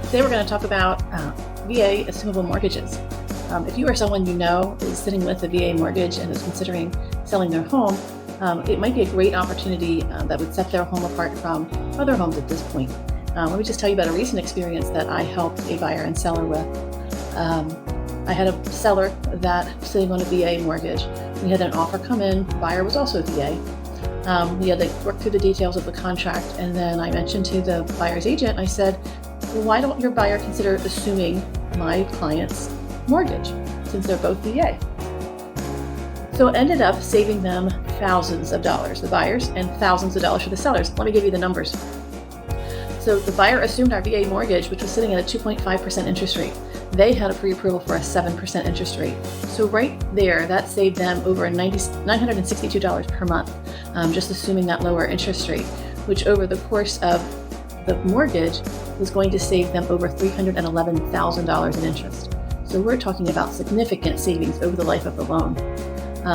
Today we're going to talk about VA Assumable Mortgages. If you or someone you know is sitting with a VA mortgage and is considering selling their home, it might be a great opportunity that would set their home apart from other homes at this point. Let me just tell you about a recent experience that I helped a buyer and seller with. I had a seller that was sitting on a VA mortgage. We had an offer come in. The buyer was also VA. We had to work through the details of the contract, and then I mentioned to the buyer's agent, I said, well, why don't your buyer consider assuming my client's mortgage since they're both VA? So it ended up saving them thousands of dollars, the buyers, and thousands of dollars for the sellers. Let me give you the numbers. So the buyer assumed our VA mortgage, which was sitting at a 2.5% interest rate. They had a pre-approval for a 7% interest rate. So right there, that saved them over $962 per month, just assuming that lower interest rate, which over the course of the mortgage was going to save them over $311,000 in interest. So we're talking about significant savings over the life of the loan.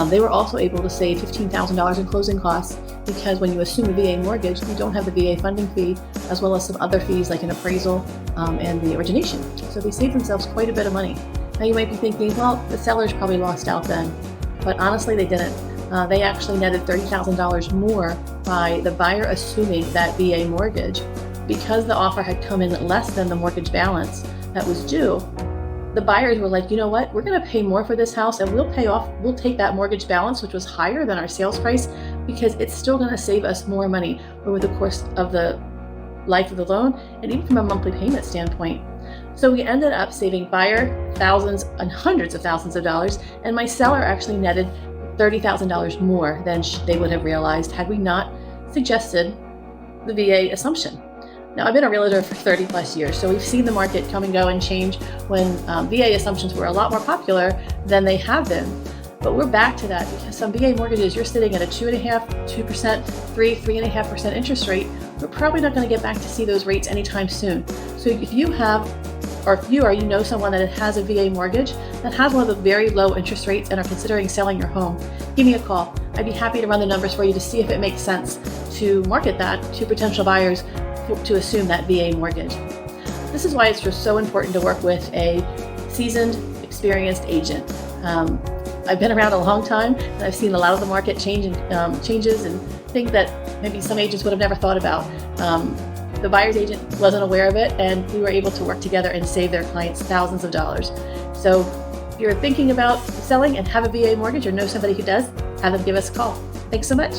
They were also able to save $15,000 in closing costs because when you assume a VA mortgage, you don't have the VA funding fee, as well as some other fees like an appraisal and the origination. So they saved themselves quite a bit of money. Now you might be thinking, well, the sellers probably lost out then, but honestly they didn't. They actually netted $30,000 more by the buyer assuming that VA mortgage. Because the offer had come in less than the mortgage balance that was due, the buyers were like, you know what, we're going to pay more for this house and we'll take that mortgage balance, which was higher than our sales price, because it's still going to save us more money over the course of the life of the loan and even from a monthly payment standpoint. So we ended up saving buyer thousands and hundreds of thousands of dollars, and my seller actually netted $30,000 more than they would have realized had we not suggested the VA assumption. Now, I've been a realtor for 30 plus years, so we've seen the market come and go and change when VA assumptions were a lot more popular than they have been. But we're back to that because some VA mortgages, you're sitting at a 2.5%, 2%, 3.5% interest rate. We're probably not going to get back to see those rates anytime soon. So if you have, or if you or you know someone that has a VA mortgage that has one of the very low interest rates and are considering selling your home, give me a call. I'd be happy to run the numbers for you to see if it makes sense to market that to potential buyers to assume that VA mortgage. This is why it's just so important to work with a seasoned, experienced agent. I've been around a long time and I've seen a lot of the market changes and things that maybe some agents would have never thought about. The buyer's agent wasn't aware of it, and we were able to work together and save their clients thousands of dollars. So if you're thinking about selling and have a VA mortgage or know somebody who does, have them give us a call. Thanks so much.